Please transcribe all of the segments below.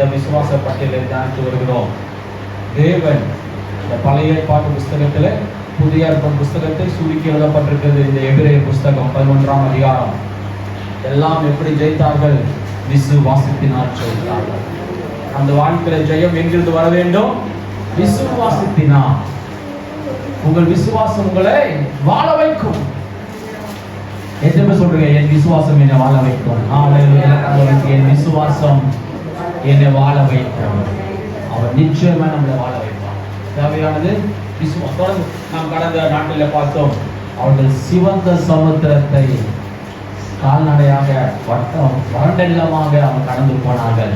இந்த விசுவாச பட்டியலை தியானித்து வருகிறோம். தேவன் இந்த பழைய ஏற்பாட்டு புஸ்தகத்தில் புதிய ஏற்பாட்டு புஸ்தகத்தை சுருக்கி எழுதப்பட்டிருக்கிறது. இந்த எபிரேயர் புஸ்தகம் 11ஆம் அதிகாரம். எல்லாம் எப்படி ஜெயித்தார்கள்? விசுவாசத்தினால் ஜெயித்தார்கள். அந்த வாழ்க்கையில ஜெயம் எங்கிருந்து வர வேண்டும்? விசுவாசத்தினால். உங்கள் விசுவாசம் உங்களை வாழ வைக்கும். எத்தனை சொல்றீங்க, என் விசுவாசம் என்னை வாழ வைக்கும்? என் விசுவாசம் என்னை வாழ வைக்கும். அவர் நிச்சயமா நம்மளை வாழ வைப்பார். தேவையானது விசுவாசம். தொடர்ந்து நாம் கடந்த நாட்டில் பார்த்தோம், அவர்கள் சிவந்த சமுத்திரத்தை கால்நடையாக வறண்டெல்லமாக அவர் கடந்து போனார்கள்.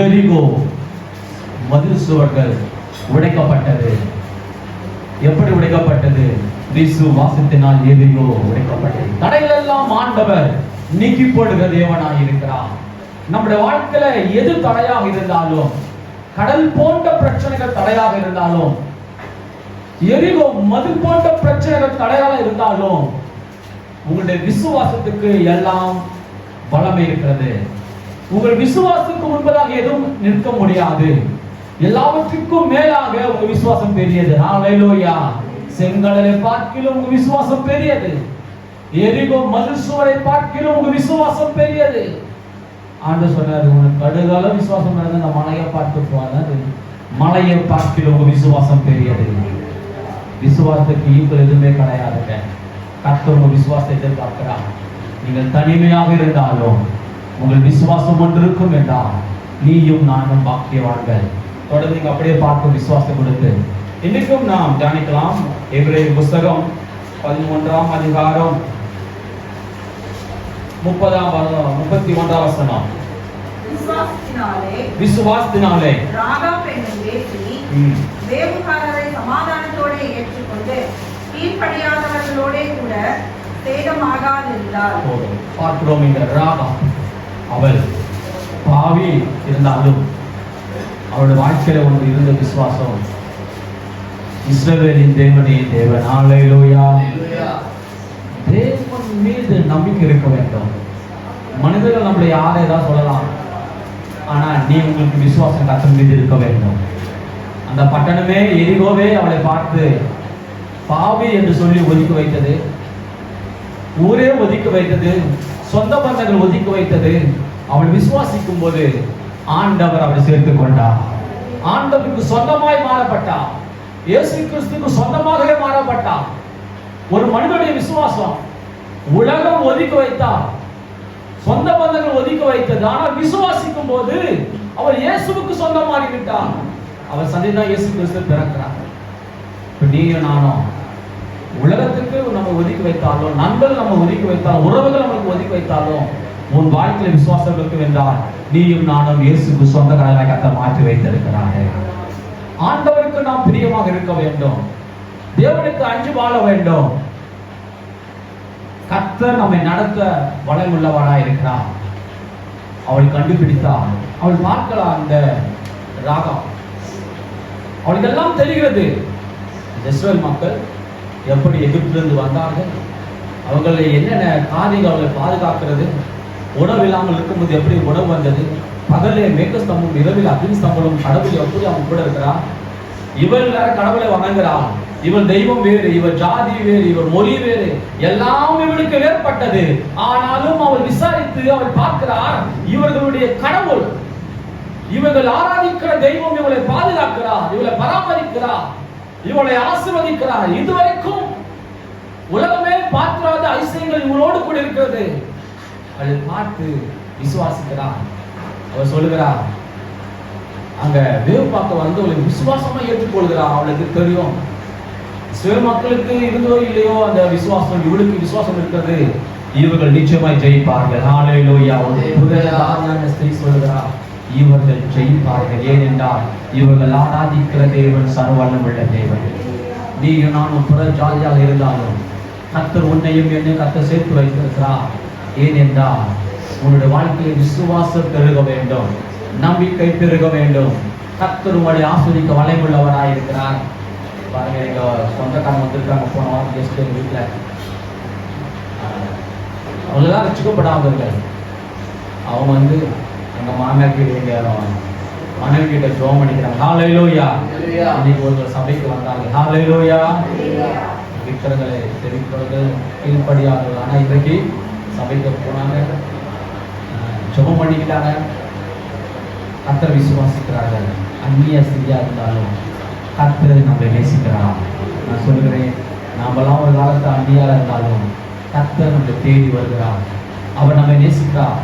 எரிகோ மதில் சுவர்கள் உடைக்கப்பட்டது. எப்படி உடைக்கப்பட்டது? விசுவாசத்தினால் எரிகோ உடைக்கப்பட்டது. தடைகள் எல்லாம் ஆண்டவர் நீக்கி போடுகிற தேவனாய் இருக்கிறார். நம்முடைய வாழ்க்கையில எது தடையாக இருந்தாலும், கடல் போன்ற பிரச்சனைகள் தடையாக இருந்தாலும், எரிகோ மதில் போன்ற பிரச்சனைகள் தடையாக இருந்தாலும், உங்களுடைய விசுவாசத்துக்கு எல்லாம் பலமே இருக்கிறது. உங்கள் விசுவாசத்துக்கு முன்பதாக எதுவும் நிற்க முடியாது. எல்லாவற்றுக்கும் மேலாக உங்க விசுவாசம் பெரியது. ஹல்லேலூயா. செங்கடலை பார்க்கிலும் உங்க விசுவாசம் பெரியது. எரிகோ மதில் சுவரை பார்க்கிலும் உங்க விசுவாசம் பெரியது. ஆண்டவர் சொன்னாரு, உனக்கு கடுகால விசுவாசம் இருந்தா அந்த மலையை பார்த்து போகாது, மலையை பார்க்கிலும் உங்க விசுவாசம் பெரியது. விசுவாசத்துக்கு ஈக்குவல் எதுவுமே கிடையாதுங்க. கர்த்தர் உங்க விசுவாசத்தை எதிர்பார்க்கிறார். நீங்கள் தனிமையாக இருந்தாலும் உங்கள் விசுவாசம் ஒன்று இருக்கும் என்றால் நீயும் நானும் பாக்கியவான்கள். தொடர்ந்து நீங்க அப்படியே பார்க்கும் விசுவாசத்தை கொடுத்து இன்னைக்கும் நாம் தியானிக்கலாம். எபிரேயர் புஸ்தகம் 11ஆம் அதிகாரம் 31ஆம் வசனம். விசுவாசத்தினாலே ராகாப் என்னும் வேசி வேவுகாரரை சமாதானத்தோடு ஏற்றுக்கொண்டு கீழ்ப்படியாதவர்களோடே கூட சேதமாகாதிருந்தார். பார்க்கிறோம், இந்த ராகாப் அவள் பாவி இருந்தாலும் அவளுடைய வாழ்க்கையில ஒன்று இருந்த விசுவாசம், இஸ்ரவேலின் தேவனே தேவன். ஹல்லேலூயா. தேவன் மீது நம்பிக்கை இருக்க வேண்டும். மனிதர்கள் நம்மளை யாரை ஏதாவது சொல்லலாம், ஆனா நீ உங்களுக்கு விசுவாசம் கர்த்தர் மீது இருக்க வேண்டும். அந்த பட்டணமே எரிகோவே அவளை பார்த்து பாவி என்று சொல்லி ஒதுக்கி வைத்தது, ஊரே ஒதுக்கி வைத்தது, சொந்த பந்தங்கள் ஒதுக்கி வைத்தது. அவள் விசுவாசிக்கும் போது ஆண்டவர் அவளை சேர்த்துக் கொண்டார். ஆண்டவருக்கு சொந்தமாய் மாறப்பட்டார். இயேசு கிறிஸ்துக்கு சொந்தமாகவே மாறப்பட்டார். ஒரு மனிதனுடைய விசுவாசம் உலகம் ஒதுக்கி வைத்தார், சொந்த பந்தங்கள் ஒதுக்கி வைத்தது. ஆனால் விசுவாசிக்கும் போது அவர் இயேசுவுக்கு சொந்தமாகி விட்டார். அவர் சந்திதான் இயேசு கிறிஸ்து பிறக்கிறார். நீங்க நானும் உலகத்துக்கு நம்ம ஒதுக்கி வைத்தாலும், நண்பர்கள் நம்ம ஒதுக்கி வைத்தாலும், உறவுகள் நமக்கு ஒதுக்கி வைத்தாலும், உன் வாழ்க்கையில விசுவாசம் இருக்கும் என்றால் நீயும் நானும் இயேசுக்கு சொந்தக்காரராக கர்த்தர் மாற்றி வைத்திருக்கிறார்கள். ஆண்டவருக்கு நாம் பிரியமாக இருக்க வேண்டும். தேவனுக்கு அஞ்சு வாழ வேண்டும். கர்த்தர் நம்மை நடத்த வளமுள்ளவராய் இருக்கிறார். அவள் கண்டுபிடித்தார். அவள் பார்க்கலாம், அந்த ராகம் அவளுக்கு எல்லாம் தெரிகிறது. இஸ்ரவேல் மக்கள் எப்படி எகிப்திலிருந்து வந்தார்கள், அவங்களை என்னென்ன காரியங்கள் அவளை பாதுகாக்கிறது, உணவு இல்லாமல் இருக்கும்போது எப்படி உணவு வந்தது, பகலே மேகஸ்தம்பம் இரவில் அக்னி ஸ்தம்பம், கடவுள் எப்படி அவன் கூட இருக்கிறார், இவள் கடவுளை வணங்குகிறான், இவள் தெய்வம் வேறு, இவர் ஜாதி வேறு, இவர் மொழி வேறு, எல்லாம் இவளுக்கு வேறுபட்டது. ஆனாலும் அவள் விசாரித்து அவள் பார்க்கிறார், இவர்களுடைய கடவுள், இவர்கள் ஆராதிக்கிற தெய்வம் இவளை பாதுகாக்கிறார், இவளை பராமரிக்கிறார், இவளை ஆசீர்வதிக்கிறார். இதுவரைக்கும் உலகமே பார்க்காத அதிசயங்கள் இவளோடு கூட இருக்கிறது. அவள் பார்த்து விசுவாசிக்கிறார். அவர் சொல்லுகிறார், அங்க வேவு பார்க்க வந்து அவளை விசுவாசமா ஏற்றுக்கொள்கிறார். அவளுக்கு தெரியும் சில மக்களுக்கு இருந்தோ இல்லையோ அந்த விசுவாசம், இவளுக்கு விசுவாசம் இருக்கிறது, இவர்கள் நிச்சயமாய் ஜெயிப்பார்கள். ஹல்லேலூயா. புதிய ஸ்திரீ சொல்லுகிறார், இவர்கள் ஜெயிப்பார்கள். ஏனென்றால் இவர்கள் ஆராதிக்கிற தேவன் சர்வவல்லமையுள்ள தேவன். நீயும் நானும் புற ஜாதியாக இருந்தாலும் கர்த்தர் உன்னையும் என்னையும் கர்த்தர் சேர்த்து வைத்திருக்கிறார். ஏனென்றால் உன்னுடைய வாழ்க்கையில் விசுவாசம் பெருக வேண்டும், நம்பிக்கை பெருக வேண்டும். கர்த்தர் உங்களை ஆஸ்வதிக்க வல்லமையுள்ளவராய் இருக்கிறார். பாருங்க, எங்க சொந்தக்காரங்க வந்திருக்காங்க. போன வாரம் கெஸ்ட் எங்க வீட்டுல, அவங்களாம் ரட்சிக்கப்படாதவர்கள். அவங்க எங்க மாமியார் கிட்ட எங்க மனைவி கிட்ட ஜோம் பண்ணிக்கிறாங்க. ஹalleluya. இன்னைக்கு ஒரு சபைக்கு வந்தாங்க. ஹalleluya. விக்கிரங்களை தெரிவிப்பவர்கள் கீழ்ப்படியாதவர்கள். ஆனா இன்றைக்கு சபைக்கு போனாங்க, ஜெபம் பண்ணிக்கிட்டாங்க, கர்த்தரை விசுவாசிக்கிறார்கள். அந்நிய ஸ்திரியா இருந்தாலும் கர்த்தரை நம்மளை நேசிக்கிறார். நான் சொல்கிறேன், நாமெல்லாம் ஒரு காலத்து அந்நியாரா இருந்தாலும் கர்த்தர் நம்மை தேடி வருகிறார். அவர் நம்மை நேசிக்கிறார்.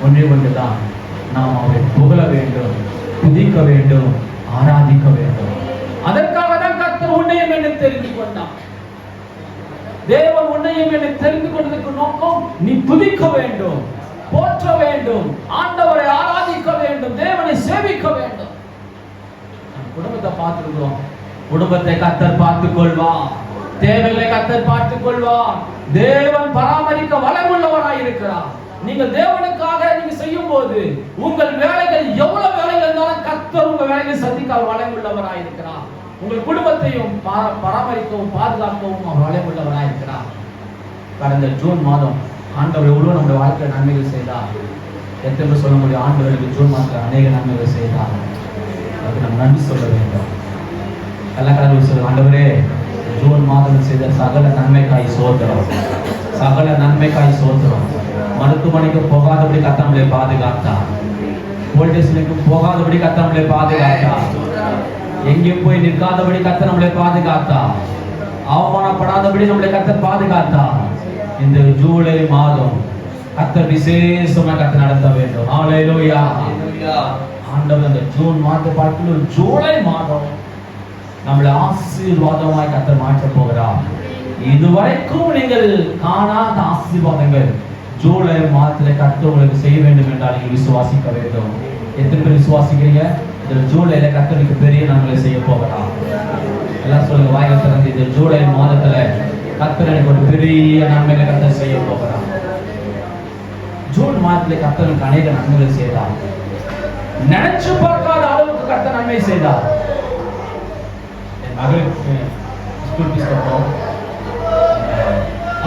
ஒன்றே ஒன்றுதான், நாம் அவரை புகழ வேண்டும், துதிக்க வேண்டும், ஆராதிக்க வேண்டும். அதற்காக தான் கர்த்தர் உன்னையும் என்னை தெரிந்து கொண்டார். தேவன் உன்னையும் என்னை தெரிந்து கொண்டதற்கு நோக்கம், நீ துதிக்க வேண்டும், போற்ற வேண்டும், ஆண்டவரை ஆராதிக்க வேண்டும், தேவனை சேவிக்க வேண்டும். குடும்பத்தை பார்த்துக்கிறோம். குடும்பத்தை கர்த்தர் பார்த்துக் கொள்வார். தேவைகளை கர்த்தர் பார்த்துக் கொள்வார். தேவன் பராமரிக்க வளமுள்ளவராய் இருக்கிறார். நீங்கள் தேவனுக்காக நீங்க செய்யும் போது உங்கள் வேலைகள் எவ்வளவு வேலைகள் இருந்தாலும் கர்த்தர் உங்க வேலையை சந்திக்க அவர் வளமுள்ளவராய் இருக்கிறார். உங்கள் குடும்பத்தையும் பராமரிக்கவும் பாதுகாக்கவும் அவர் வளமுள்ளவராய் இருக்கிறார். கடந்த ஜூன் மாதம் ஆண்டவர் எவ்வளவு நம்முடைய வாழ்க்கையில் நன்மைகள் செய்தார். எத்தனை சொல்ல முடியும்? ஆண்டவர்களுக்கு ஜூன் மாதத்தில் அநேக நன்மைகள் செய்தார். அதுக்கு நம்ம நன்றி சொல்ல வேண்டும். எல்லா கடவுள் சொல்லுங்க, ஆண்டவரே ஜூன் மாதம் செய்த சகல நன்மைக்காய் சோதரம், சகல நன்மைக்காய் சோதரம். மருத்துவமனைக்கு போகாதபடி கர்த்தர் நம்மளை பாதுகாத்தார். போலீஸ் ஸ்டேஷனுக்கு போகாதபடி கர்த்தர் நம்மளை பாதுகாத்தார். எங்கேயும் போய் நிற்காதபடி கர்த்தர் நம்மளை பாதுகாத்தார். அவமானப்படாதபடி நம்மளை கர்த்தர் பாதுகாத்தார். இந்த ஜூலை மாதம் கர்த்தர் விசேஷமா கர்த்தர் நடத்த வேண்டும். ஹalleluya. ஆண்டவர் இந்த ஜூன் மாதத்தை பார்த்து ஜூலை மாதம் நம்மளை ஆசீர்வாதமாய் கர்த்தர் மாற்ற போகிறார். இதுவரைக்கும் நீங்கள் காணாத ஆசீர்வாதங்கள் ஜூலை மாதத்துல கர்த்தர் உங்களுக்கு செய்ய வேண்டும் என்றால் நீங்கள் விசுவாசிக்க வேண்டும். எத்தனை பேர் விசுவாசிக்கிறீங்க? இந்த ஜூலைல கர்த்தருக்கு பெரிய நன்மைகளை செய்ய போகிறார். எல்லாம் சொல்லுங்க, வாயை திறந்து, இந்த ஜூலை மாதத்துல கர்த்தர் எனக்கு ஒரு பெரிய நன்மைகளை கர்த்தர் செய்ய போகிறார். ஜூன் மாதத்துல கர்த்தருக்கு அநேக நன்மைகள் செய்தார். நினைச்சு பார்க்காத அளவுக்கு கர்த்தர் நன்மை செய்தார். என் மகளுக்கு ஸ்கூல் ஃபீஸ் கட்டணும்.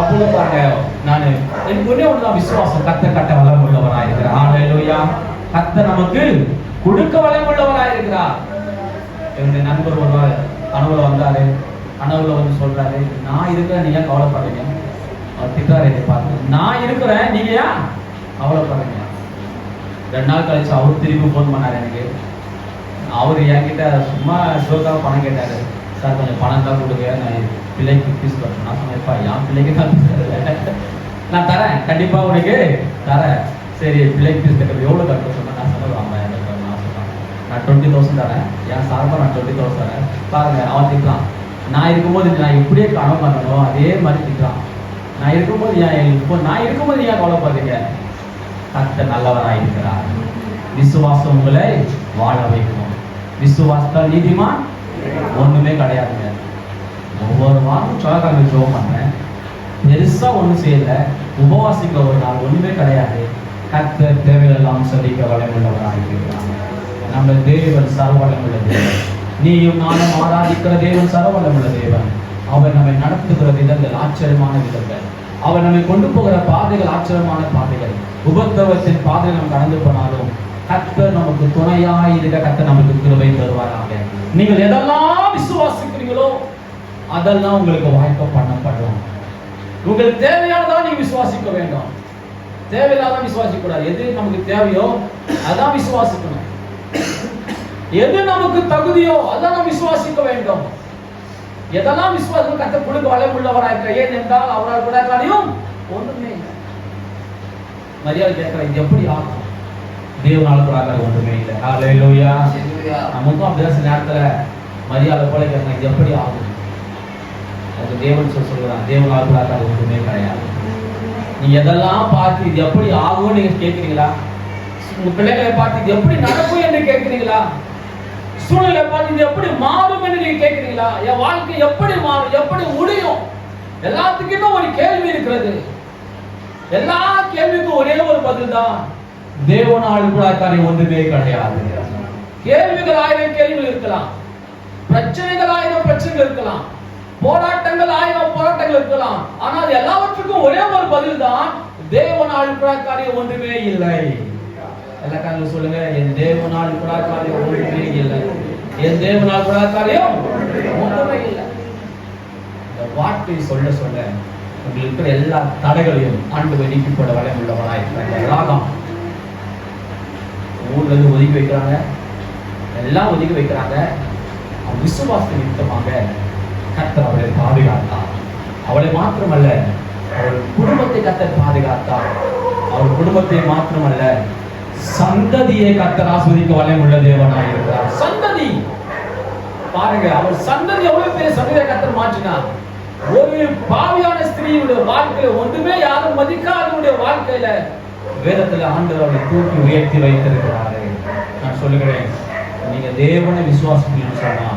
அப்போ பாருங்க, நான் எனக்கு ஒண்ணே ஒண்ணுதான் விசுவாசம், கர்த்தர் கட்ட வளம் உள்ளவராய் இருக்கிறார். ஹalleluya. கர்த்தர் நமக்கு கொடுக்க வளம் உள்ளவராய் இருக்கிறார். என்னுடைய நண்பர் ஒருவர் கனவுல வந்தாரு. கனவுல வந்து சொல்றாரு, நான் இருக்கிறேன், நீங்க கவலைப்படுறீங்க. அவர் திட்டாரு என்னை பார்த்து, நான் இருக்கிறேன், நீங்க ஏன் கவலைப்படுறீங்க? 2 நாள் கழிச்சு அவரு திருப்பி போன் பண்ணாரு எனக்கு. அவரு என்கிட்ட சும்மா ஷோக்காக பணம் கேட்டாரு. சார் கொஞ்சம் பணம் தான் கொடுங்க, நான் பிள்ளைக்கு ஃபீஸ் கட்டணும். நான் சொன்னேன்ப்பா, என் பிள்ளைக்கு தான் நான் தரேன், கண்டிப்பா உனக்கு தரேன். சரி, பிள்ளைக்கு ஃபீஸ் கட்ட எவ்வளோ கட்ட சொன்னேன். நான் சொன்னேன், நான் சொன்னேன் நான் 20,000 தரேன், என் சார்பாக நான் 20,000 தரேன். பாருங்க, அவன் திட்டான். நான் இருக்கும்போது நான் எப்படியே கனவு பண்ணணும் அதே மாதிரி திட்டான். நான் இருக்கும்போது நான் இருக்கும்போது ஏன் கவலைப்படுறீங்க? கர்த்தர் நல்லவராய் இருக்கிறார். விசுவாசம் உங்களை வாழ வைக்கும். விசுவாசத்தால் நீதிமான் ஒண்ணுமே கிடையாதுங்க. ஒவ்வொரு வாரம் சோழக்காரங்க ஜோம் பண்றேன், பெருசா ஒண்ணும் செய்யல. உபவாசிக்க ஒரு நாள் ஒண்ணுமே கிடையாது. கர்த்தர் தேவையெல்லாம் சந்திக்க வளமுள்ளவராய் இருக்கிறார். நம்ம தேவன் சர்வவல்லமுள்ள தேவன். நீயும் நானும் ஆராதிக்கிற தேவன் சர்வவல்லமுள்ள தேவன். அவர் நம்மை நடத்துகிற விதங்கள் ஆச்சரியமான விதங்கள். அவர் நம்மை கொண்டு போகிற பாதைகள் ஆச்சரியமான பாதைகள். உபத்திரவத்தின் பாதைகள் நம்ம கடந்து போனாலும் கர்த்தர் நமக்கு துணையாய் இருக்க கர்த்தர் நமக்கு கிருபை தருவாராக. நீங்கள் எதெல்லாம் விசுவாசிக்கிறீங்களோ அதெல்லாம் உங்களுக்கு வாய்ப்பு பண்ணப்படும். உங்களுக்கு தேவையானதான் நீங்க விசுவாசிக்க வேண்டும். தேவையில்லாத விசுவாசிக்க கூடாது. எது நமக்கு தேவையோ அதான் விசுவாசிக்கணும். எது நமக்கு தகுதியோ அதான் நாம் விசுவாசிக்க வேண்டும். எதெல்லாம் விசுவாசம் கர்த்தர் கொடுக்க வளமுள்ளவராய் இருக்கிறார். ஏன் என்றால் அவரால் கூட காரியம் ஒன்றுமே இல்லை. மரியாதை கேட்கிற, இது எப்படி ஆகும்? தேவனால கூட ஒன்றுமே இல்லை. ஹalleluya. நமக்கும் அப்படியே சில நேரத்துல மரியாதை போல கேட்கணும், இது எப்படி ஆகும்? அது தேவன் சொல்றான், தேவனால கூட ஒன்றுமே கிடையாது. நீங்க எதெல்லாம் பார்த்து இது எப்படி ஆகும் நீங்க கேட்கிறீங்களா? உங்க பிள்ளைகளை பார்த்து இது எப்படி நடக்கும் என்று கேட்கிறீங்களா? சூழ்நிலை பார்த்து இது எப்படி மாறும் என்று நீங்க கேட்கிறீங்களா? என் வாழ்க்கை எப்படி மாறும், எப்படி முடியும்? எல்லாத்துக்குமே ஒரு கேள்வி இருக்கிறது. எல்லா கேள்விக்கும் ஒரே ஒரு பதில் தான், தேவனால் கூட காரியம் ஒன்றுமே கிடையாது. கேள்விகள் 1000 கேள்விகள் இருக்கலாம், பிரச்சனைகள் 1000 பிரச்சனைகள் இருக்கலாம், போராட்டங்கள் 1000 போராட்டங்கள் இருக்கலாம். ஆனால் எல்லாவற்றுக்கும் ஒரே ஒரு பதில் தான், தேவனால் கூட காரியம் ஒன்றுமே இல்லை. எல்லா காரணம் சொல்லுங்க, என் தேவனால் கூட காரியம் ஒன்றுமே இல்லை. என் தேவனால் கூட காரியம் ஒன்றுமே இல்லை. இந்த வார்த்தை சொல்ல சொல்ல உங்களுக்கு இருக்கிற எல்லா தடைகளையும் ஆண்டவர் நீக்கி போட வளம் உள்ளவராய் இருக்கிறார். ராகம் ஊர்ல இருந்து ஒதுக்கி வைக்கிறாங்க, எல்லாம் ஒதுக்கி வைக்கிறாங்க. விசுவாச நிமித்தமாக கர்த்தர் அவளை பாதுகாத்தார். அவளை மாத்திரமல்ல, அவள் குடும்பத்தை கர்த்தர் பாதுகாத்தார். அவள் குடும்பத்தை மாத்திரமல்ல, சந்ததியை கர்த்தர் ஆஸ்வதிக்க வளம் உள்ள தேவனாய் இருக்கிறார். சந்ததி பாருங்க, அவள் சந்ததி எவ்வளவு பெரிய சந்ததியை கர்த்தர் மாற்றினார். ஒரு பாவியான ஸ்திரீயுடைய வாழ்க்கையில ஒன்றுமே யாரும் மதிக்காதவருடைய வாழ்க்கையில வேதத்துல ஆண்டவர் அவளை தூக்கி உயர்த்தி வைத்திருக்கிறாரு. நான் சொல்லுகிறேன், நீங்க தேவனை விசுவாசிக்கணும்னு சொன்னா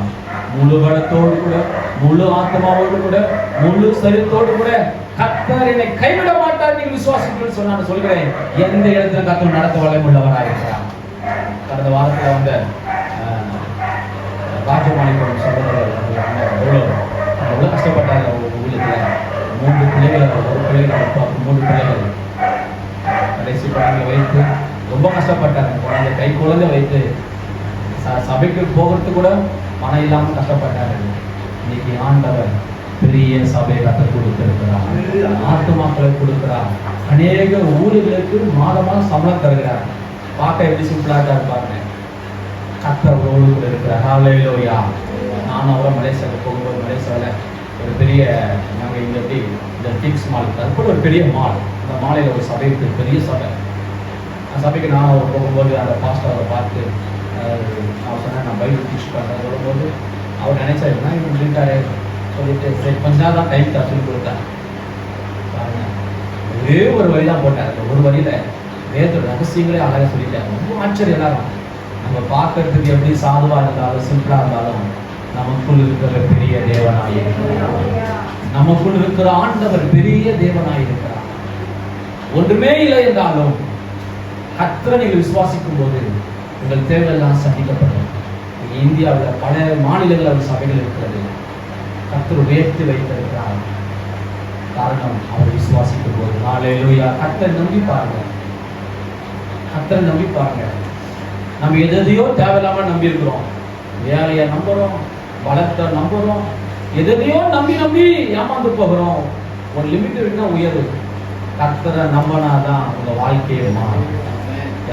முழு பலத்தோடு கூட, முழு ஆத்மாவோடு கூட, முழு சரீரத்தோடு கூட கர்த்தர் என்னை கைவிட மாட்டார் நீங்க விசுவாசிக்கணும்னு சொன்னா நான் சொல்கிறேன், எந்த இடத்துல கர்த்தர் நடத்த வளம் உள்ளவராக இருக்கிறார். கடந்த வாரத்துல வந்த ராஜமாணிக்கம் சகோதரர் எவ்வளவு கஷ்டப்பட்டாங்க. அவங்க ஊழியத்துல 3 பிள்ளைகள், ஒரு பிள்ளைகள் அப்பாவுக்கு 3 பிள்ளைகள் கடைசி குழந்தைகளை வைத்து ரொம்ப கஷ்டப்பட்டாங்க. கை குழந்தை வைத்து சபைக்கு போகிறது கூட பணம் இல்லாம கஷ்டப்பட்டாரு. இன்னைக்கு ஆண்டவர் பெரிய சபையை கற்றுக் கொடுத்திருக்கிறார், ஆத்துமாக்களை கொடுக்கிறார், அநேக ஊர்களுக்கு மாதமாக சம்பளம் தருகிறார். பார்க்க எப்படி சிம்பிளா இருப்பாங்க. கர்த்தரோடு கூட இருக்கிறார். ஹல்லேலூயா. நான் அவரை மலேசியாவுக்கு போகும்போது மலேசியாவில் ஒரு பெரிய நாங்கள் இங்கே எப்படி இந்த டிக்ஸ் மால் அதுபோல் ஒரு பெரிய மால், அந்த மாலையில் ஒரு சபை இருக்குது, பெரிய சபை. அந்த சபைக்கு நான் அவர் போகும்போது அந்த பாஸ்டர் அவரை பார்த்து நான் சொன்னேன், நான் பைபிள் டீச் பண்ணுறேன் சொல்லும்போது அவர் நினைச்சாருன்னா இவங்க இருக்காரு சொல்லிட்டு சரி கொஞ்ச நேரம் தான் டைம் சொல்லி கொடுத்தார். பாருங்க, ஒரே ஒரு வழி தான் போட்டார். அந்த ஒரு வழியில வேதத்தோட ரகசியங்களே அழகாக சொல்லிட்டார். ரொம்ப ஆச்சரியம். எல்லாரும் நம்ம பார்க்கறதுக்கு எப்படி சாதுவா இருந்தாலும் சிம்பிளா இருந்தாலும் நமக்குள் இருக்கிற பெரிய தேவனாய் இருக்கிறார். நமக்குள் இருக்கிற ஆண்டவர் பெரிய தேவனாய் இருக்கிறார். ஒன்றுமே இல்லை என்றாலும் கர்த்தரை நீங்கள் விசுவாசிக்கும் போது உங்கள் தேவையெல்லாம் சந்திக்கப்படும். இந்தியாவில் பல மாநிலங்களில் சபைகள் இருக்கிறது. கர்த்தர் உயர்த்தி வைத்திருக்கிறார். காரணம் அவர் விசுவாசிக்கும் போது. ஹல்லேலூயா. கர்த்தரை நம்பி பாருங்க, கர்த்தரை நம்பி பாருங்க. நம்ம எதையோ தேவையில்லாம நம்பி இருக்கிறோம். வேலையை நம்புறோம், பலத்தை நம்புறோம், எதையோ நம்பி நம்பி ஏமாந்து போகிறோம். ஒரு லிமிட் இருக்குன்னா உயர்வு. கர்த்தரை நம்பினாதான் உங்க வாழ்க்கையை மாறும்.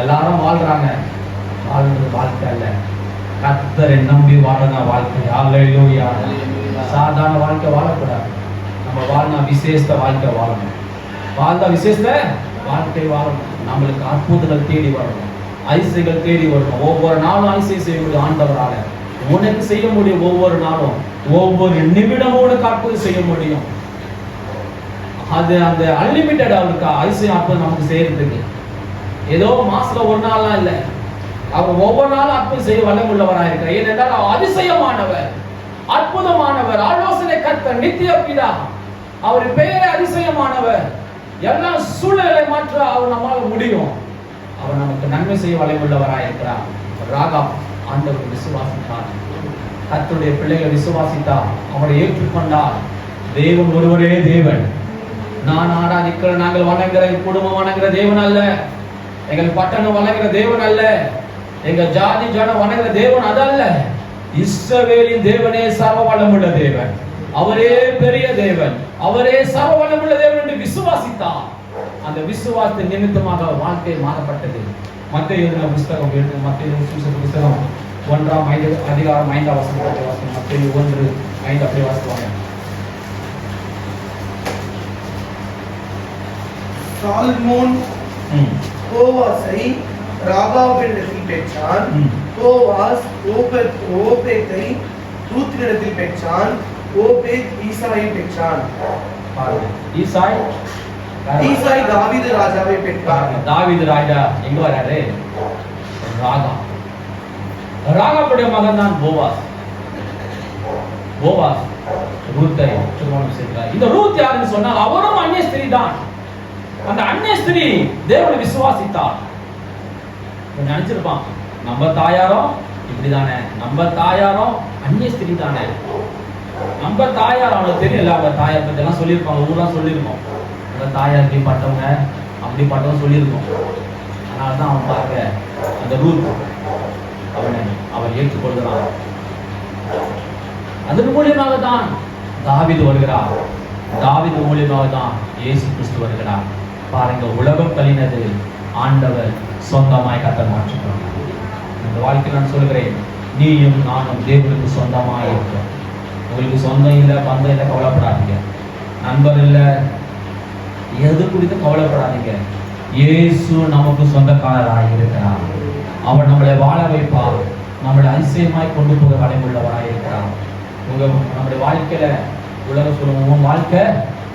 எல்லாரும் வாழ்றாங்க, வாழ்றது வாழ்க்கை அல்ல. கர்த்தரை நம்பி வாழதான் வாழ்க்கை. ஹல்லேலூயா. சாதாரண வாழ்க்கை வாழக்கூடாது. நம்ம வாழ்னா விசேஷ வாழ்க்கை வாழணும். வாழ்ந்தா விசேஷ வாழ்க்கை வாழணும். நம்மளுக்கு அற்புதங்கள் தேடி வரணும், அதிசயங்கள் தேடி வரணும். ஒவ்வொரு நாளும் அதிசயம் செய்ய முடியும் ஆண்டவரால. உனக்கு செய்ய முடியும். ஒவ்வொரு நாளும் ஒவ்வொரு நிமிடமோடு காப்பது செய்ய முடியும். அது அந்த அன்லிமிட்டட் அவருக்கு அதிசயம் அற்புதம் நமக்கு செய்யறதுக்கு. ஏதோ மாசத்துல ஒரு நாள்லாம் இல்லை, அவர் ஒவ்வொரு நாளும் அற்புதம் செய்ய வல்லம் உள்ளவராக இருக்கிறார். ஏனென்றால் அவர் அதிசயமானவர், அற்புதமானவர், ஆலோசனை கர்த்தர், நித்திய பிதா. அவர் பெயரே அதிசயமானவர். எல்லா சூழ்நிலை மாற்ற அவர் நம்மால் முடியும். அவர் நமக்கு நன்மை செய்ய வல்லம் உள்ளவராக இருக்கிறார். ராகா ஆண்டவர் விசுவாசித்தார். கர்த்தருடைய பிள்ளைகள் விசுவாசித்தார், அவரை ஏற்றுக்கொண்டார். தேவன் ஒருவரே தேவன். நான் ஆராதிக்கிற, நாங்கள் வணங்குற குடும்பம் வணங்குற தேவன் அல்ல, எங்கள் பட்டணம் வணங்குற தேவன் அல்ல, எங்க ஜாதி ஜனம் வணங்குற தேவன் அதல்ல. இஸ்ரவேலின் தேவனே சர்வ வல்லமுள்ள தேவன், அவரே பெரிய தேவன், அவரே சர்வ வல்லமுள்ள தேவன் என்று விசுவாசித்தார். அந்த விசுவாசத்தின் நிமித்தமாக வாழ்க்கை மாறப்பட்டது. மத்தேயு எழுதின புத்தகம், மத்தேயு புத்தகம் 1ஆம் அதிகாரம் 5ஆம் வசனம் வாசிக்கும். மத்தேயு 1:5 அப்படியே வாசிப்பாங்க. சால்மோன் போவாசை ராகாவினிடத்தில் பெற்றான். போவாஸ் ஓபேத்தை ரூத்தினிடத்தில் பெற்றான். ஓபேத் ஈசாயை பெற்றான். ஈசாய் தாவீது ராஜாவை பெற்றான். தாவீது ராஜா எங்க வராரு? ராகா. ராகாவுடைய மகன் தான் போவாஸ். போவாஸ் ரூத்தை திருமணம் செய்கிறார். இந்த ரூத் யாருன்னு சொன்னா அவரும் அந்நிய ஸ்திரீ தான். அந்த அந்நிய ஸ்திரீ தேவனை விசுவாசித்தார். நினைச்சிருப்பான், நம்ம தாயாரும் இப்படிதானே, நம்ம தாயாரும் அந்நிய ஸ்திரீ தானே, நம்ம தாயார் அவனுக்கு தெரியல. அவங்க தாயார் பத்தி எல்லாம் சொல்லியிருப்பாங்க, ஊர்லாம் சொல்லியிருக்கோம். அந்த தாயார் இப்படி பட்டவங்க அப்படி பட்டவங்க சொல்லியிருக்கோம். ஆனா அதனாலதான் அவன் பாருங்க அந்த ரூத் அவன் ஏற்றுக்கொள்கிறான். அதன் மூலியமாக தான் தாவீது வருகிறார். தாவீது மூலியமாக தான் இயேசு கிறிஸ்து வருகிறார். பாருங்க, உலகம் தள்ளினது ஆண்டவர் சொந்தமாய் கர்த்தர் மாற்றுகிறார். இந்த வாழ்க்கையில் நான் சொல்கிறேன், நீயும் நானும் தேவனுக்கு சொந்தமாய் இருக்கிறோம். உங்களுக்கு சொந்தம் இல்லை, பந்தம் இல்லை, கவலைப்படாதீங்க. நண்பர் இல்லை, எது குறித்து கவலைப்படாதீங்க. இயேசு நமக்கு சொந்தக்காரராக இருக்கிறார். அவர் நம்மளை வாழ வைப்பார். நம்மளை அதிசயமாய் கொண்டு போக வளைவுள்ளவராக இருக்கிறார். நம்முடைய வாழ்க்கையில உலக சொல்லுவோம், உன் வாழ்க்கை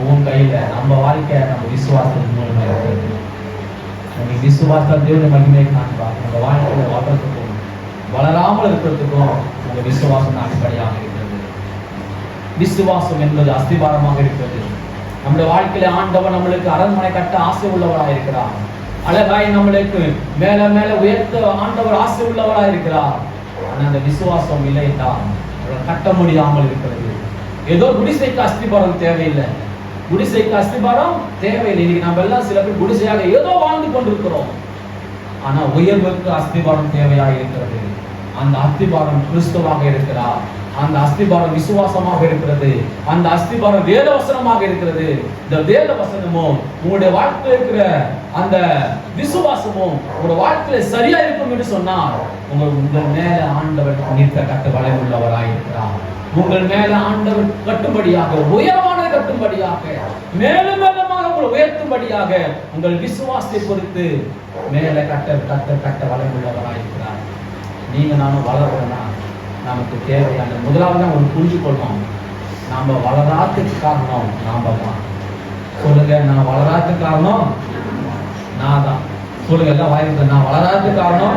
உன் கையில. நம்ம வாழ்க்கை நம்ம விசுவாசத்தின் மூலமா இருக்கிறது. நம்ம விசுவாசத்தால் தேவனுடைய மகிமையை காண்பார். நம்ம வாழ்க்கையில வளர்றதுக்கும் வளராமல் இருக்கிறதுக்கும் உங்க விசுவாசம் அடிப்படையாக இருக்கிறது. விசுவாசம் என்பது அஸ்திபாரமாக இருக்கிறது. நம்முடைய வாழ்க்கையில ஆண்டவர் நம்மளுக்கு அரண்மனை கட்ட ஆசை உள்ளவராக இருக்கிறார். அழகாய் நம்மளுக்கு மேல மேல உயர்த்த ஆண்டவர் ஆசை உள்ளவராக இருக்கிறார். ஆனா அந்த விசுவாசம் இல்லை என்றால் கட்ட முடியாமல் இருக்கிறது. ஏதோ குடிசைக்கு அஸ்திபாரம் தேவையில்லை. குடிசைக்கு அஸ்திபாரம் தேவையில்லை. இன்னைக்கு நம்ம எல்லாம் சில பேர் குடிசையாக ஏதோ வாழ்ந்து கொண்டிருக்கிறோம். ஆனா உயர்வுக்கு அஸ்திபாரம் தேவையாக இருக்கிறது. அந்த அஸ்திபாரம் கிறிஸ்துவாக இருக்கிறார். அந்த அஸ்திபாரம் விசுவாசமாக இருக்கிறது. அந்த அஸ்திபாரம் வேத வசனமாக இருக்கிறது. இந்த வேத வசனமும் உங்களுடைய வாழ்க்கையில் இருக்கிற அந்த விசுவாசமும் உங்களுடைய வாழ்க்கையில சரியா இருக்கும் என்று சொன்னால் உங்கள் மேல ஆண்டவர் நிற்க கட்ட வளைவுள்ளவராய் இருக்கிறார். உங்கள் மேல ஆண்டவர் கட்டும்படியாக, உயரமான கட்டும்படியாக, மேலும் மேலமாக உங்களை உயர்த்தும்படியாக உங்கள் விசுவாசத்தை பொறுத்து மேல கட்ட வளைவுள்ளவராய் இருக்கிறார். நீங்க நானும் வளரணும்னா நமக்கு தேவையான முதலாவது ஒரு புரிஞ்சு கொள்ளணும். நாம வளராதுக்கு காரணம் நாம தான். சொல்லுங்க, நான் வளராதுக்கு காரணம் நான் தான். சொல்லுங்க எல்லாம் வாய்ப்பு, நான் வளராதுக்கு காரணம்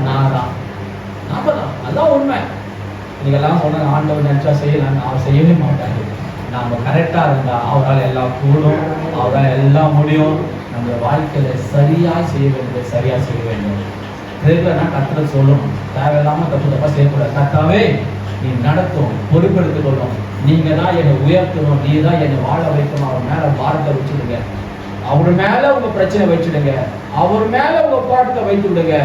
நான் தான், நாம தான். அதுதான் உண்மை. நீங்க எல்லாம் சொன்ன ஆண்டவர் நினைச்சா செய்யலாம், அவர் செய்யவே மாட்டாங்க. நாம கரெக்டா இருந்தா அவரால் எல்லாம் கூடும், அவரால் எல்லாம் முடியும். நம்ம வாழ்க்கையில சரியா செய்ய வேண்டியது சரியா செய்ய வேண்டும். தேவைன்னா கர்த்தரை சொல்லணும். தேவையில்லாம தப்பா செய்யக்கூடாது. கர்த்தாவே நீ நடத்தும், பொறுப்பெடுத்துக் கொள்ளும். நீங்க தான் என்னை உயர்த்தணும், நீ தான் என்னை வாழ வைக்கணும். அவர் மேல பாரத்தை வச்சுடுங்க. அவர் மேல உங்க பிரச்சனை வச்சுடுங்க. அவர் மேல உங்க போராட்டத்தை வைத்து விடுங்க.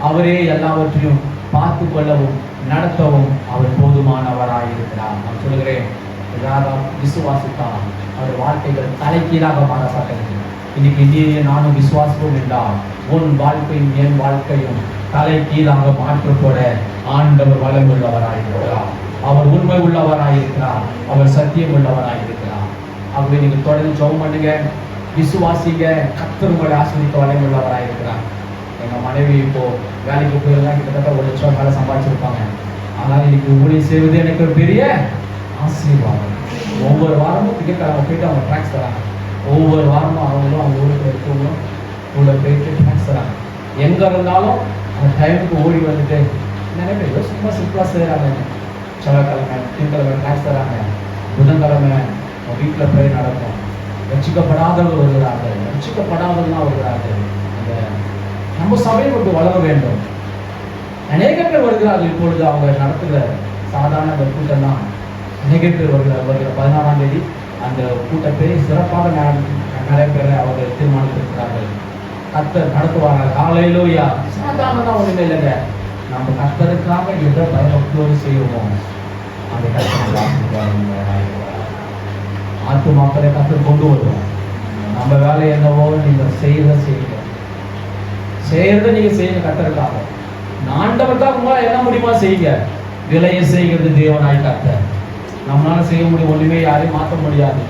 அவரே எல்லாவற்றையும் பார்த்து கொள்ளவும் நடத்தவும் அவர் போதுமானவராக இருக்கிறார். நான் சொல்லுகிறேன், விசுவாசித்தான் அவர் வாழ்க்கைகள் தலைக்கீழாக மாறப்பட்டது. இன்னைக்கு நீயே நானும் விசுவாசம் என்றால் உன் வாழ்க்கையும் என் வாழ்க்கையும் தலை கீழாக மாற்றப்பட ஆண்டவர் வளமுள்ளவராயிருக்கிறார். அவர் உண்மை உள்ளவராயிருக்கிறார். அவர் சத்தியம் உள்ளவராயிருக்கிறார். ஆகவே நீங்க தொடர்ந்து ஜெபம் பண்ணுங்க, விசுவாசிங்க. கர்த்தர் உங்களை ஆசீர்வதிக்க வளமுள்ளவராயிருக்கிறார். எங்க மனைவி இப்போ வேலைக்கு போயிருந்தா கிட்டத்தட்ட 1 லட்சம் மேல சம்பாதிச்சிருப்பாங்க. ஆனால் இன்னைக்கு ஊழியம் செய்வது எனக்கு ஒரு பெரிய ஆசீர்வாதம். ஒவ்வொரு வாரமும் திங்கட்கிழமை போயிட்டு அவங்க ட்ராக்ஸ் தராங்க. ஒவ்வொரு வாரமும் அவங்களும் அவங்க ஊருக்கு இருக்கவங்களும் கூட போயிட்டு ட்ராக்ஸ் தராங்க. எங்க இருந்தாலும் அந்த டைமுக்கு ஓடி வந்துட்டு நிறைய பேர் சும்மா சிம்பிளா செய்யறாங்க. செவ்வாய்க்கிழமை திங்கக்கிழமை ட்ராக்ஸ் தராங்க. புதன்கிழமை வீட்டில் போய் நடக்கும். ரட்சிக்கப்படாதவர்கள் வருகிறார்கள், ரட்சிக்கப்படாதவர்கள்லாம் வருகிறார்கள். அந்த நம்ம சபையை கொண்டு வளர வேண்டும். அநேக பேர் வருகிறார்கள். இப்பொழுது அவங்க நடத்துகிற சாதாரண அந்த கூட்டம் தான் அநேக பேர் வருகிற 14ஆம் தேதி அந்த கூட்டத்தை சிறப்பாக நடைபெற அவர்கள் தீர்மானித்திருக்கிறார்கள். கர்த்தர் நடத்துவார்கள். ஹல்லேலூயா. சாதாரணமாக ஒன்றுமே இல்லைங்க. நம்ம கர்த்தருக்காக எதை பயபக்தியோடு செய்வோம் அந்த ஆத்துமாக்களை கர்த்தர் கொண்டு வருவோம். நம்ம வேலை என்னவோ நீங்க செய்யுங்க. நீங்க செய்யுங்க கர்த்தருக்காக. ஆண்டவருக்காக உங்களால் என்ன முடியுமா செய்யுங்க. விலையை செய்கிறது தேவனாய் கர்த்தர். நம்மளால செய்ய முடியும். ஒண்ணுமே யாரையும் மாற்ற முடியாது.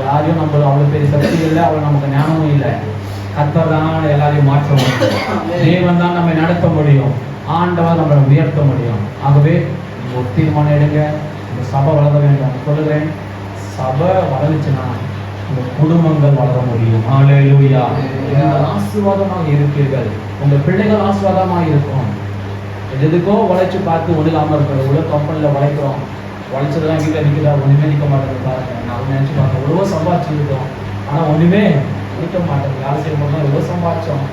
யாரையும் நம்ம அவ்வளவு பெரிய சக்தி இல்லை, அவ்வளவு நமக்கு ஞானமும் இல்லை. கர்த்தர் தான் எல்லாரையும் மாற்ற முடியும். தேவன் தான் நம்ம நடத்த முடியும். ஆண்டவர் நம்மளை உயர்த்த முடியும். ஆகவே நீங்க ஒரு தீர்மானம் எடுங்க. இந்த சபை வளர வேண்டும். சொல்லுகிறேன், சபை வளர்ந்துச்சுன்னா உங்க குடும்பங்கள் வளர முடியும். ஹல்லேலூயா. ஆசீர்வாதமாக இருப்பீர்கள். உங்க பிள்ளைகள் ஆசீர்வாதமாக இருக்கும். எதுக்கோ உழைச்சு பார்த்து ஒடுக்காம இருக்கிறது. உள்ள கம்பெனியில் உழைக்கிறோம், உழைச்சதெல்லாம் வீட்டில் நிற்கிறா, ஒன்றுமே நிற்க மாட்டேங்குது பாருங்க. நான் நினைச்சு பார்த்தேன், எவ்வளவோ சம்பாதிச்சுருக்கோம், ஆனால் ஒன்றுமே நிற்க மாட்டேங்குது. வேலை செய்யும் போது தான் எவ்வளோ சம்பாதிச்சோம்,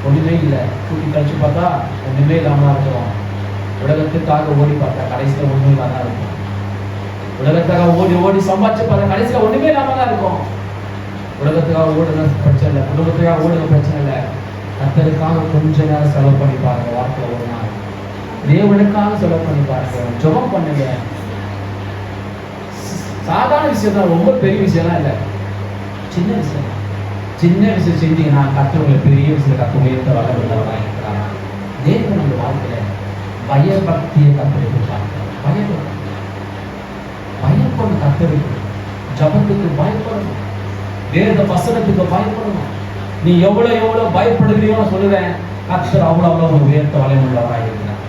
ஒன்றுமே இல்லை. கூட்டி கழிச்சு பார்த்தா ஒன்றுமே இல்லாமல் இருக்கிறோம். உலகத்துக்காக ஓடி பார்த்தா கடைசியில் ஒன்றும் இல்லாமல் தான் இருக்கும். உலகத்துக்காக ஓடி ஓடி சம்பாதிச்சு பார்த்தா கடைசியில் ஒன்றுமே இல்லாமல் தான் இருக்கும். உலகத்துக்காக ஓடுன பிரச்சனை இல்லை, குடும்பத்துக்காக ஓடுன பிரச்சனை இல்லை. கர்த்தருக்காக கொஞ்ச நேரம் செலவு பண்ணி பாருங்க. வாரத்தில் ஒரு நாள் தேவனுக்காக செலவு பண்ணி பாருங்க. ஜெபம் பண்ணுங்க. சாதாரண விஷயம் தான், ரொம்ப பெரிய விஷயம்லாம் இல்லை, சின்ன விஷயம். சின்ன விஷயம் செஞ்சீங்கன்னா கர்த்தருடைய பெரிய விஷயம் கர்த்தர் உயர்த்த வல்லவராக இருக்கிறார். தேவன் நம்ம வாழ்க்கையில பயபக்தியை கர்த்தருக்கு பார்க்கிறார். பயப்படணும். கர்த்தருக்கு ஜபத்துக்கு பயப்படணும். வேத வசனத்துக்கு பயப்படணும். நீ எவ்வளவு பயப்படுகிறியோ சொல்லுவேன், கர்த்தர் அவ்வளவு உயர்த்த வல்லவராக இருக்கிறார்.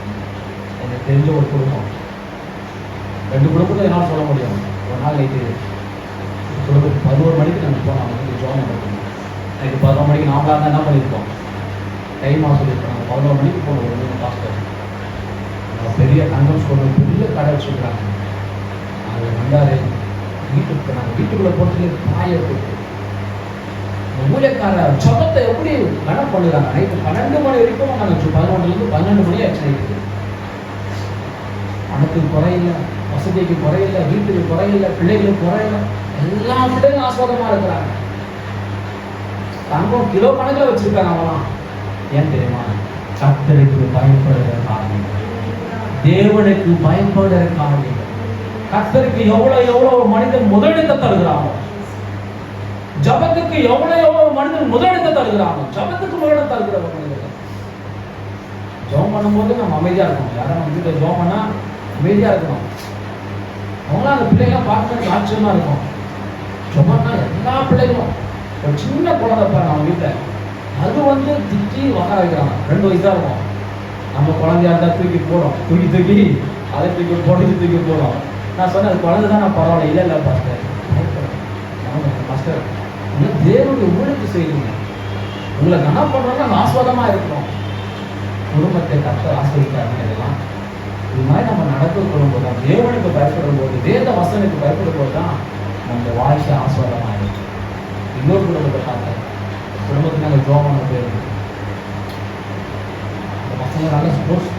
எனக்கு தெரிஞ்ச ஒரு குடும்பம், 2 குடும்பத்தை என்னால் சொல்ல முடியும். ஒரு நாள் நைட்டு 11 மணிக்கு நாங்கள் போனோம். அவங்க ஜோம் பண்ணுவோம். நைட்டு 11 மணிக்கு நாமளாக இருந்தால் என்ன பண்ணியிருப்போம், டைமாக சொல்லியிருப்போம். நாங்கள் 11 மணிக்கு போனோம். ஒரு 3 பாஸ்டர் பெரிய தங்கம் ஸ்கூல் பெரிய கடை வச்சுருக்காங்க. நாங்கள் வந்தார் வீட்டுக்கு. நாங்கள் வீட்டுக்குள்ளே போட்டு பாயை போட்டு ஊழியக்கார ஜபத்தை எப்படி கணக்கு பண்ணுறாங்க. நைட்டு 12 மணி வரைக்கும் நாங்கள் 11லேருந்து 12 மணி ஆச்சு. நைட்டு பணத்துக்கு குறையில்லை, வசதிக்கு குறையில்லை, வீட்டுக்கு குறையில்லை, பிள்ளைகளுக்கு குறையில்லை, எல்லா பிள்ளைகளும் ஆஸ்வாதமாக இருக்கிறாங்க. தங்கம் கிலோ கணக்கில் வச்சிருக்காங்க அவங்களாம். ஏன் தெரியுமா? கர்த்தருக்கு பயப்படுகிற காரணம், தேவனுக்கு பயப்படுகிற காரணம். கர்த்தருக்கு எவ்வளவு மனிதன் முதலிடத்தை தருகிறாங்க. ஜபத்துக்கு எவ்வளவு மனிதன் முதலிடத்தை தருகிறாங்க. ஜபத்துக்கு முதலிடம் தருகிற மனிதர்கள். ஜபம் பண்ணும்போது நம்ம அமைதியா இருக்கணும். யாரும் நம்ம வீட்டில் ஜபம் பண்ணா அமைதியா இருக்கணும். அவங்களாம் அந்த பிள்ளைங்களாம் பார்க்கறதுக்கு ஆச்சரியமா இருக்கும். ஜபம்னா எல்லா பிள்ளைகளும், ஒரு சின்ன குழந்தை பாருங்க அவங்க வீட்டில், அது திட்டி வர வைக்கிறாங்க. 2 வயசா இருக்கும். நம்ம குழந்தையா இருந்தா தூக்கி போடும், தூக்கி அதை தூக்கி போடும். நான் சொன்னேன், அது குழந்தை தான், நான் பரவாயில்ல. இல்லை பாஸ்டர், பாஸ்டர் தேவனுடைய ஊழியத்தை செய்யுங்க. உங்களை கனம் பண்றோம்னா நாங்கள் ஆஸ்வாதமா இருக்கிறோம். குடும்பத்தை கர்த்தர் ஆஸ்வதிக்கிறாங்க. இதெல்லாம் இது மாதிரி நம்ம நடக்கும் போது தான், தேவனுக்கு பயப்படும் போது, வேத வசனுக்கு பயப்படும் போது தான் நம்ம வாழ்க்கை ஆஸ்வாதமாக இருக்கு. இன்னொரு குடும்பத்தை பார்த்தேன். குடும்பத்துக்கு நாங்கள் ஜோமான பேர் அந்த பசங்க நல்ல ஸ்போர்ட்ஸ்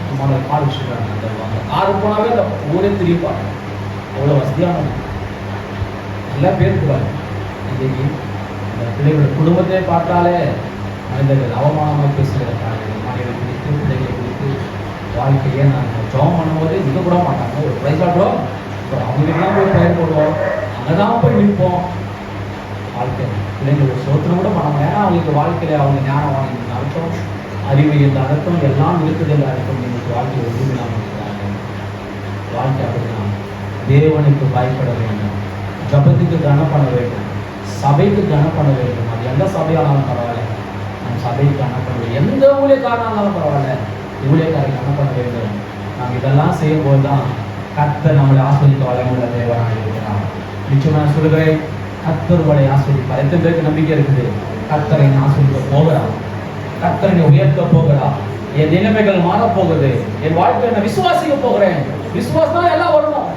கார் வச்சுருக்காங்க. அந்த காரு போனாவே அந்த ஊரே திரிப்பாங்க. அவ்வளோ வசதியானது. நல்லா பேருக்குவாங்க. இன்னைக்கு இந்த பிள்ளைகளோட குடும்பத்தையே பார்த்தாலே மனிதர்கள் அவமானமாக பேசுகிறாங்க. மனைவி குறித்து, பிள்ளைகளை குறித்து, வாழ்க்கையே நாங்கள் ஜோம் பண்ணும்போது நிற்க கூட மாட்டாங்க. ஒரு பிரைஸாக கூட அவங்களுக்கெல்லாம் போய் பெயர் போடுவோம், அங்கே தான் போய் நிற்போம். வாழ்க்கை பிள்ளைங்களுக்கு சோத்திரம் கூட பண்ண முடியாது. அவங்களுக்கு வாழ்க்கையில் அவங்க ஞானம் வாங்கி அர்த்தம், அறிவு இந்த அர்த்தம் எல்லாம் இருக்குதில்லை. அர்த்தம் எங்களுக்கு வாழ்க்கை ஒன்றுமில்லாமல் இருக்கிறாங்க. வாழ்க்கை அப்படின்னா தேவனுக்கு பயப்பட வேண்டும், ஜபத்துக்கு கனம் பண்ண வேண்டும், சபைக்கு கனம் பண்ண வேண்டும். அது எந்த சபையானாலும் பரவாயில்ல, நம்ம சபைக்கு கனம் பண்ண வேண்டும். எந்த ஊழியக்காரனாலும் பரவாயில்ல, ஊழியக்காரை கனம் பண்ண வேண்டும். நாம் இதெல்லாம் செய்யும்போது தான் கர்த்தர் நம்மளை ஆஸ்வதிக்க வளமுள்ள தேவனாக இருக்கிறார். நிச்சயமா நான் சொல்கிறேன், கர்த்தர் உங்களை ஆஸ்வதிப்பார். எத்தனை பேருக்கு நம்பிக்கை இருக்குது? கர்த்தரை ஆஸ்வதிக்க போகிறார், கர்த்தரை உயர்த்த போகிறார். என் நிலைமைகள் மாறப்போகுது, என் வாழ்க்கையை நான் விசுவாசிக்க போகிறேன். விசுவாசம் எல்லாம் வரணும்,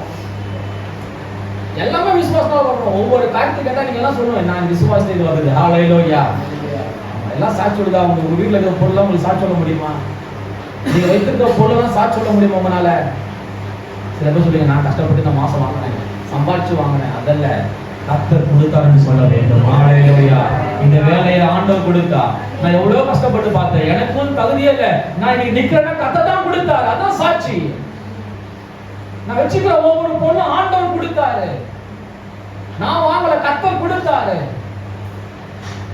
எல்லாமே விசுவாசமா வரணும். ஒவ்வொரு காரியத்தை கேட்டா நீங்க எல்லாம் சொல்லணும், நான் விசுவாசத்தை வருது. ஹல்லேலூயா. எல்லாம் சாட்சி சொல்லுதா? உங்க வீட்டில் இருக்கிற பொருள்லாம் உங்களுக்கு சாட்சி சொல்ல முடியுமா? நீங்க வைத்திருக்கிற பொருளெல்லாம் சாட்சி சொல்ல முடியுமா உங்களால? சில பேர் சொல்லுங்க, நான் கஷ்டப்பட்டு இந்த மாசம் வாங்கினேன், சம்பாதிச்சு வாங்கினேன். அதல்ல, கர்த்தர் கொடுத்தாருன்னு சொல்ல வேண்டும். ஹல்லேலூயா. இந்த வேலையை ஆண்டவர் கொடுத்தா. நான் எவ்வளவு கஷ்டப்பட்டு பார்த்தேன், எனக்கும் தகுதியே இல்லை, நான் இன்னைக்கு நிக்கிறேன்னா கர்த்தர் தான் கொடுத்தாரு. அதான் சாட்சி. நான் வச்சுக்கிற ஒவ்வொரு பொண்ணும் ஆண்டவர் கொடுத்தாரு, நான் வாங்கல, கர்த்தர் கொடுத்தாரு.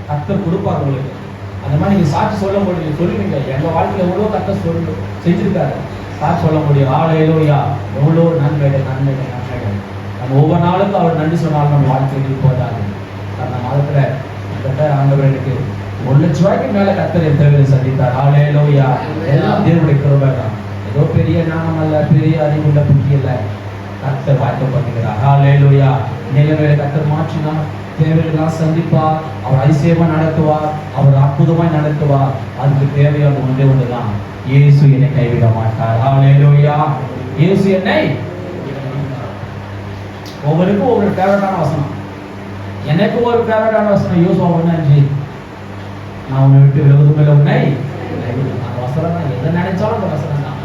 கர்த்தர் கொடுப்பாரு உங்களுக்கு. அந்த மாதிரி நீங்க சாட்சி சொல்ல முடியும். சொல்லுவீங்க, எங்க வாழ்க்கையில எவ்வளவு கர்த்தர் சொல்லு செஞ்சிருக்காரு, சாட்சி சொல்ல முடியும். ஹல்லேலூயா. எவ்வளவு நன்மைகள். நம்ம ஒவ்வொரு நாளுக்கும் அவர் நன்றி சொன்னாலும் நம்ம வாழ்க்கைக்கு போதாது. அந்த மாதத்துல கிட்டத்தட்ட ஆண்டவர் எனக்கு 1 லட்சம் ரூபாய்க்கு மேல கர்த்தர் என் தேவையை சந்தித்தார். ஹல்லேலூயா. எல்லாம் தேவனுடைய கிருபை தான். ஏதோ பெரிய ஞானம் அல்ல, பெரிய அறிவுள்ள புத்தி இல்ல, கர்த்தர் வாய்ப்பு பண்ணுகிறார். ஹல்லேலூயா. நிலைமையை கர்த்தர் மாற்றினார், தேவையெல்லாம் சந்திப்பார், அவர் அதிசயமா நடத்துவார், அவர் அற்புதமாய் நடத்துவார். அதுக்கு தேவையான ஒன்றுதான், இயேசு என்னை கைவிட மாட்டார். ஹல்லேலூயா. இயேசு என்னை, ஒவ்வொருக்கும் ஒவ்வொரு ஃபேவரட்டான வசனம். எனக்கு ஒரு ஃபேவரட்டான வசனம் யோசுவா 1:5, நான் உன்னை விட்டு விலகுதுமில்லை, உன்னை அந்த வசனம் தான். எதை நினைச்சாலும் அந்த வசனம் தான்.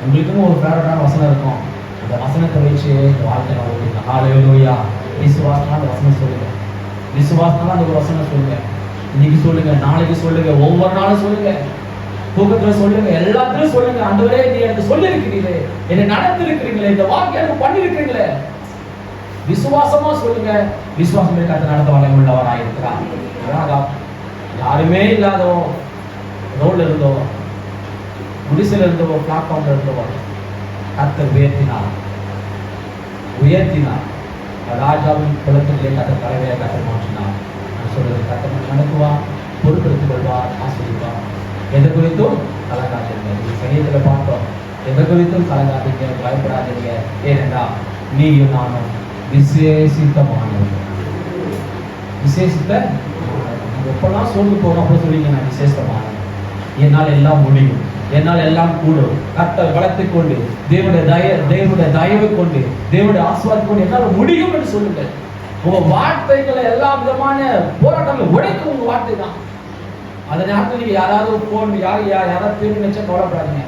உங்களுக்கும் ஒரு ஃபேவரட்டான வசனம் இருக்கும். அந்த வசனத்தை வச்சு இந்த வாழ்க்கை நான். ஹல்லேலூயா. விசுவாசனால அந்த வசனம் சொல்லுங்க, விசுவாசனால அந்த ஒரு வசனம் சொல்லுங்க. இன்னைக்கு சொல்லுங்க, நாளைக்கு சொல்லுங்க, ஒவ்வொரு நாளும் சொல்லுங்க, தூக்கத்துல சொல்லுங்க, எல்லாத்துலயும் சொல்லுங்க. ஆண்டவரே, நீ எனக்கு சொல்லி இருக்கிறீங்களே, என்னை நடத்தி இருக்கிறீங்களே, இந்த வாக்கு எனக்கு பண்ணி இருக்கிறீங்களே. விசுவாசமா சொல்லுங்க. விசுவாசம் கத்த நடத்த வளம் உள்ளவராயிருக்கிறார். யாருமே இல்லாதோ, ரோட்ல இருந்தோ, குடிசையில் இருந்தோ, பிளாட்ஃபார்ம்ல இருந்தோ, கத்தர் உயர்த்தினார். ராஜாவின் குலத்திலே கத்த தலைவையை கத்த மாற்றினார். நான் சொல்றது கத்த நடத்துவார், பொறுப்பெடுத்துக் கொள்வார், ஆசிரியப்பார். எதை குறித்தும் கலங்காதீங்க. நீங்க சமயத்துல பார்த்தோம், எதை குறித்தும் கலங்காதீங்க, பயப்படாதீங்க. ஏனென்றா நீயும் நானும் விசேஷித்தமானவர்கள். எப்பெல்லாம் சொல்லி போறோம் அப்போ சொல்லிங்க, நான் விசேஷமானவன், என்னால் எல்லாம் முடியும், என்னால் எல்லாம் கூடும், கர்த்தர் பலத்தை கொண்டு, தேவனுடைய தயவை கொண்டு, தேவனுடைய ஆசீர்வாதத்தை கொண்டு என்னால் முடியும் என்று சொல்லுங்க. உங்க வார்த்தைகளை எல்லா விதமான போராட்டங்களை உடைக்கும் உங்க வார்த்தை தான். அதை நேரத்தில் நீங்க யாராவது போன் யாராவது பேர் நினைச்சா கவலைப்படாதீங்க.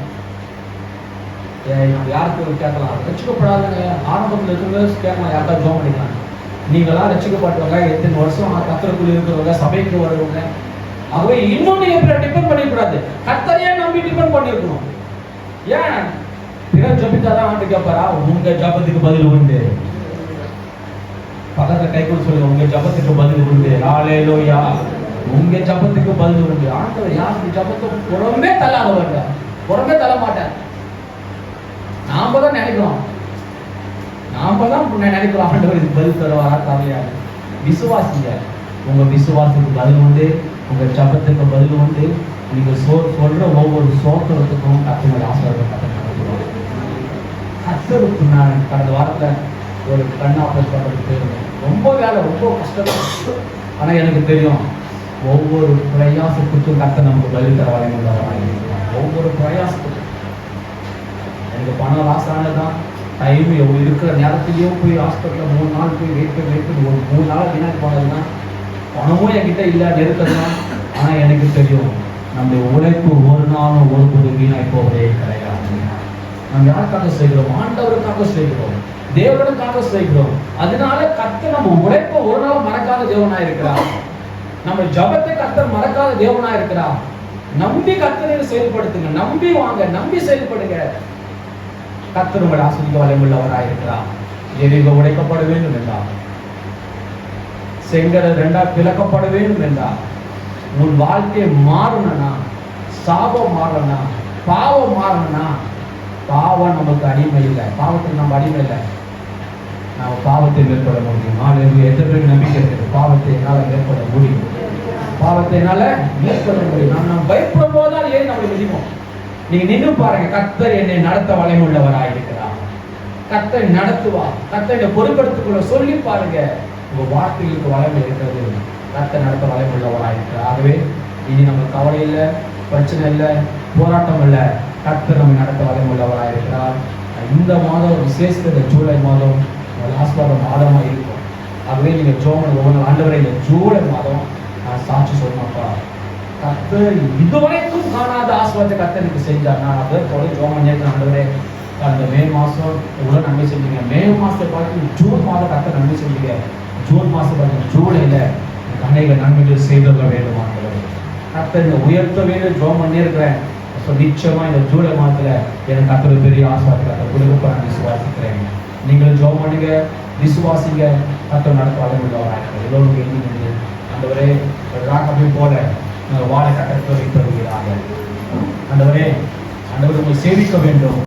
யாருக்கு கேட்கலாம், ரசிக்கப்படாதுங்க. ஆரம்பத்தில் இருக்கிறவங்க கேட்கலாம், யாருக்கா ஜோம் பண்ணிக்கலாம். நீங்களாம் ரசிக்கப்பட்டவங்க, எத்தனை வருஷம் கர்த்தருக்குள்ள இருக்கிறவங்க, சபைக்கு வருவங்க. ஆகவே இன்னொன்னு எப்படி டிபெண்ட் பண்ணிக்கூடாது, கர்த்தரையே நம்பி டிபெண்ட் பண்ணிருக்கணும். ஏன் பிறர் ஜபித்தாதான் ஆண்டு கேட்பாரா? உங்க ஜபத்துக்கு பதில் உண்டு. பக்கத்துல கை கொடுத்து சொல்லுங்க, உங்க ஜபத்துக்கு பதில் உண்டு. ஹல்லேலூயா. உங்க ஜபத்துக்கு பதில் உண்டு. ஆண்டவர் யாருக்கு ஜபத்தை புறமே தள்ளாதவங்க, புறமே தள்ள மாட்டேன். நாம தான் நினைக்கிறோம், ஆண்டவர் இதுக்கு பதில் தருவாரா தரலையாது. விசுவாசிங்க. உங்க விசுவாசத்துக்கு பதில் உண்டு, உங்க ஜபத்துக்கு பதில் உண்டு. நீங்க சொல்ற ஒவ்வொரு சோத்திரத்துக்கும் கர்த்தருடைய ஆசீர்வாதம் கட்டணும். கர்த்தருக்கு நான் கடந்த வாரத்துல ஒரு கண் ஆபரேஷன் பண்றதுக்கு போயிருந்தேன். ரொம்ப வேலை, ரொம்ப கஷ்டம். ஆனா எனக்கு தெரியும், ஒவ்வொரு பிரயாசத்துக்கும் கர்த்தர் நமக்கு பதில் தர வழங்குகிறார். ஒவ்வொரு பிரயாசத்துக்கும் எனக்கு பணம் லாஸ் ஆனதுதான். டைம் இருக்கிற நேரத்திலையும் போய் ஹாஸ்பிட்டலில் 3 நாள் போய் வெயிட் பண்ணி ஒரு 3 நாள் வீணாக போனதுன்னா, பணமும் என்கிட்ட இல்லை, நெருக்கதான். ஆனால் எனக்கு தெரியும், நம்முடைய உழைப்பு ஒரு நாளும் ஒருபோது வீணாய் போவதே கிடையாது. நம்ம யாருக்காக செய்கிறோம்? ஆண்டவருக்காக செய்கிறோம், தேவனுக்காக செய்கிறோம். அதனால கர்த்தர் நம்ம உழைப்பை ஒரு நாள் மறக்காத தேவனா இருக்கிறார். நம்ம ஜபத்தை கர்த்தர் மறக்காத தேவனா இருக்கிறார். நம்பி கர்த்தரை செயல்படுத்துங்க, நம்பி வாங்க, நம்பி செயல்படுங்க. கர்த்தர் உங்களை ஆசீர்வதிக்க வல்லமையுள்ளவராய் இருக்கிறார். எரிகோ உடைக்கப்பட வேண்டும் என்றார், செங்கடல் 2 பிளக்கப்பட வேண்டும் என்றார். உன் வாழ்க்கை மாறணும்னா, சாபம் மாறணும்னா, பாவம் மாறணும்னா, பாவம் நமக்கு அடிமை இல்லை, பாவத்துக்கு நம்ம அடிமை இல்லை. நாம பாவத்தை மேற்கொள்ள முடியும். எத்தனை பேருக்கு நம்பிக்கை இருக்குது? பாவத்தை என்னால் மேற்கொள்ள முடியும், பாவத்தை என்னால மேற்கொள்ள முடியும். நாம் பயப்படும் போதுதான் ஏன் நம்மளை மிதிப்போம். நீங்க நின்று பாருங்க, கர்த்தர் என்னை நடத்த வல்லமையுள்ளவராய் இருக்கிறார். கர்த்தர் நடத்துவார். கர்த்தரை பொறுப்பெடுத்துக்கொள்ள சொல்லி பாருங்க, உங்க வார்த்தைகளுக்கு வளமை இருக்கிறது. கர்த்தர் நடத்த வல்லமையுள்ளவராய் இருக்கிறார். ஆகவே இனி நம்ம கவலை இல்லை, பிரச்சனை இல்லை, போராட்டம் இல்லை. கர்த்தர் நம்ம நடத்த வல்லமையுள்ளவராய் இருக்கிறார். இந்த மாதம் விசேஷ ஜூலை மாதம் ஆசீர்வாத மாதமா இருக்கும். ஆகவே நீங்க ஜோமன் ஒவ்வொரு ஆண்டவரை இந்த ஜூலை மாதம் நான் சாட்சி சொல்லணும்ப்பா, கர்த்தர் இதுவரைக்கும் காணாத ஆசீர்வாதத்தை கர்த்தர் எனக்கு செஞ்சார். நான் அதை தொடர்ந்து ஜோமன் ஆண்டவரே, அந்த மே மாதம் எவ்வளோ நன்மை செஞ்சீங்க, மே மாதத்தை பார்த்து ஜூன் மாதம் கர்த்தர் நன்மை செஞ்சீங்க, ஜூன் மாதம் பார்த்து ஜூலையில் அநேக நன்மைகள் செய்துள்ள வேண்டும். ஆண்டவரே கர்த்தர் இந்த உயர்த்த வேண்டும் ஜோம் பண்ணியிருக்கிறேன். நிச்சயமா இந்த ஜூலை மாதத்துல எனக்கு கர்த்தர் பெரிய ஆசீர்வாதத்தை கொடுக்க நான் விசுவாசிக்கிறேன். நீங்கள் ஜோம் பண்ணுங்க, விசுவாசிங்க, கர்த்தர் நடத்த வல்லமையுள்ளவராக எல்லோரும் எழுதி ஆண்டவரே ராக்கபை போல வாழை கட்டத்தை வைத்து வருகிறார்கள். ஆண்டவரே, ஆண்டவர் உங்களை சேவிக்க வேண்டும்.